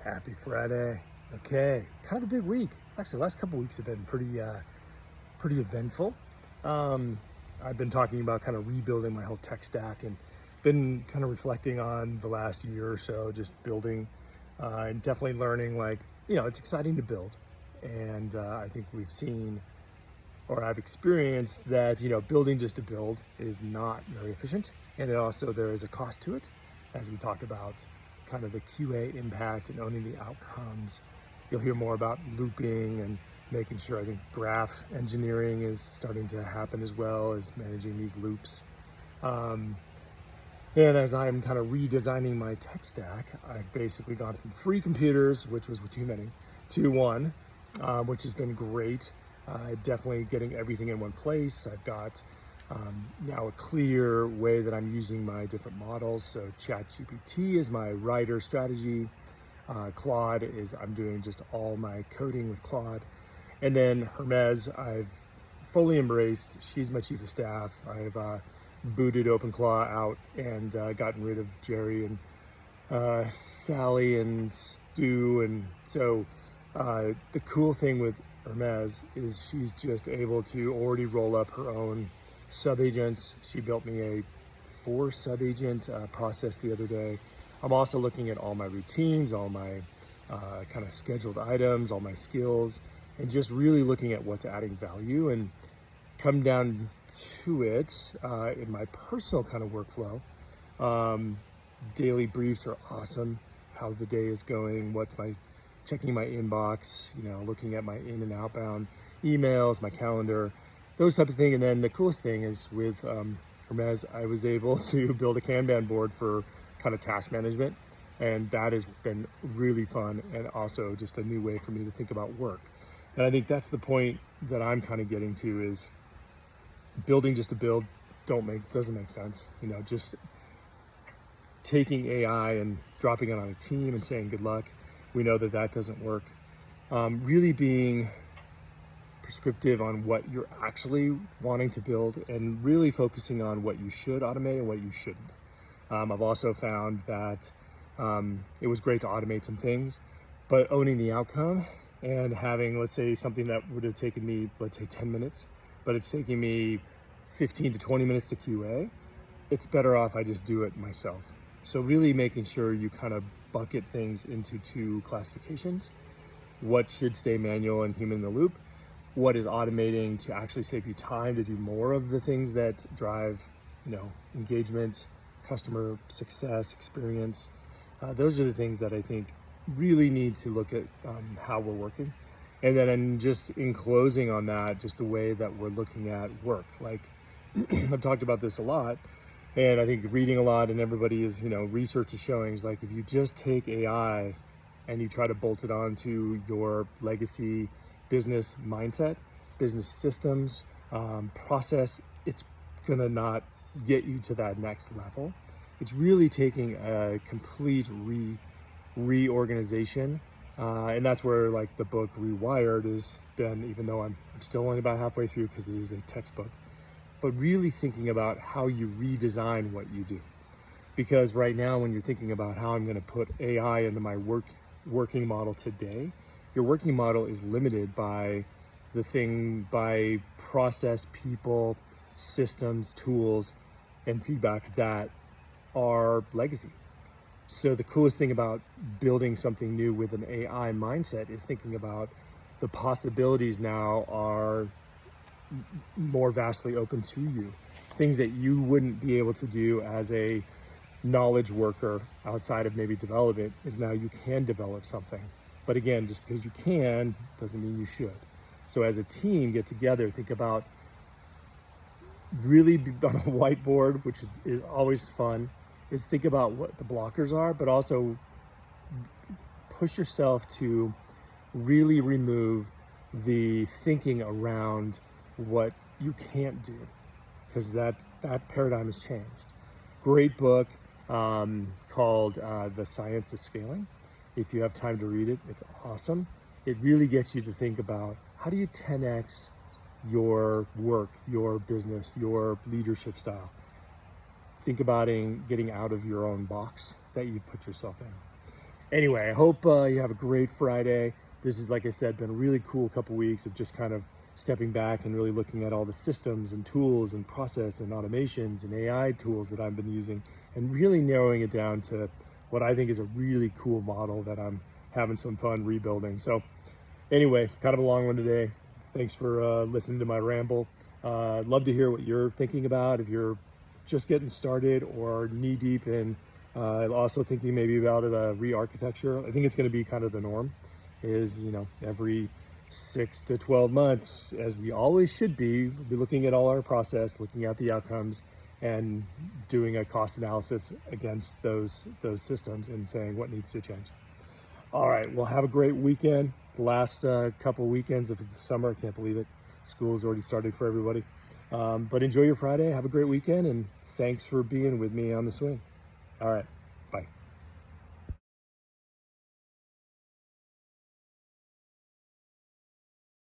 Happy Friday. Okay, kind of a big week. Actually, the last couple weeks have been pretty eventful. Um, I've been talking about kind of rebuilding my whole tech stack and been kind of reflecting on the last year or so, just building and definitely learning. It's exciting to build, and I think we've seen or I've experienced that building just to build is not very efficient, and there is a cost to it, as we talk about kind of the QA impact and owning the outcomes. You'll hear more about looping and making sure. I think graph engineering is starting to happen as well as managing these loops. Um, and as I'm kind of redesigning my tech stack, I've basically gone from 3 computers, which was too many, to one, which has been great. Definitely getting everything in one place. I've got now a clear way that I'm using my different models. So ChatGPT is my writer strategy. Claude is, I'm doing just all my coding with Claude. And then Hermes, I've fully embraced. She's my chief of staff. I've booted OpenClaw out and gotten rid of Jerry and Sally and Stu. And so the cool thing with Hermes is she's just able to already roll up her own sub-agents. She built me a 4 sub-agent process the other day. I'm also looking at all my routines, all my kind of scheduled items, all my skills, and just really looking at what's adding value and come down to it in my personal kind of workflow. Daily briefs are awesome. How the day is going, checking my inbox, looking at my in and outbound emails, my calendar, those type of things. And then the coolest thing is with Hermes, I was able to build a Kanban board for kind of task management. And that has been really fun and also just a new way for me to think about work. And I think that's the point that I'm kind of getting to is building just to build doesn't make sense. Just taking AI and dropping it on a team and saying good luck. We know that doesn't work. Really being prescriptive on what you're actually wanting to build and really focusing on what you should automate and what you shouldn't. I've also found that it was great to automate some things, but owning the outcome and having, let's say, something that would have taken me, let's say 10 minutes, but it's taking me 15 to 20 minutes to QA, it's better off I just do it myself. So really making sure you kind of bucket things into 2 classifications. What should stay manual and human in the loop? What is automating to actually save you time to do more of the things that drive, engagement, customer success, experience. Those are the things that I think really need to look at how we're working. And then just in closing on that, just the way that we're looking at work. Like I've talked about this a lot, and I think reading a lot, and everybody is, research is showing is like if you just take AI and you try to bolt it onto your legacy business mindset, business systems, process, it's gonna not get you to that next level. It's really taking a complete reorganization, and that's where like the book Rewired has been, even though I'm still only about halfway through because it is a textbook, but really thinking about how you redesign what you do. Because right now, when you're thinking about how I'm gonna put AI into my working model today, your working model is limited by by process, people, systems, tools, and feedback that are legacy. So the coolest thing about building something new with an AI mindset is thinking about the possibilities now are more vastly open to you. Things that you wouldn't be able to do as a knowledge worker outside of maybe development is now you can develop something. But again, just because you can doesn't mean you should. So as a team, get together, think about really on a whiteboard, which is always fun, is think about what the blockers are, but also push yourself to really remove the thinking around what you can't do, because that paradigm has changed. Great book called The Science of Scaling. If you have time to read it, it's awesome. It really gets you to think about how do you 10x your work, your business, your leadership style. Think about getting out of your own box that you've put yourself in. Anyway, I hope you have a great Friday. This is, like I said, been a really cool couple weeks of just kind of stepping back and really looking at all the systems and tools and process and automations and AI tools that I've been using, and really narrowing it down to what I think is a really cool model that I'm having some fun rebuilding. So anyway, kind of a long one today. Thanks for listening to my ramble. I'd love to hear what you're thinking about if you're just getting started or knee deep in also thinking maybe about a re-architecture. I think it's going to be kind of the norm, is, every 6 to 12 months, as we always should be, we'll be looking at all our process, looking at the outcomes, and doing a cost analysis against those systems and saying what needs to change. All right, well, have a great weekend. The last couple weekends of the summer, I can't believe it. School's already started for everybody. But enjoy your Friday. Have a great weekend, and thanks for being with me on the swing. All right.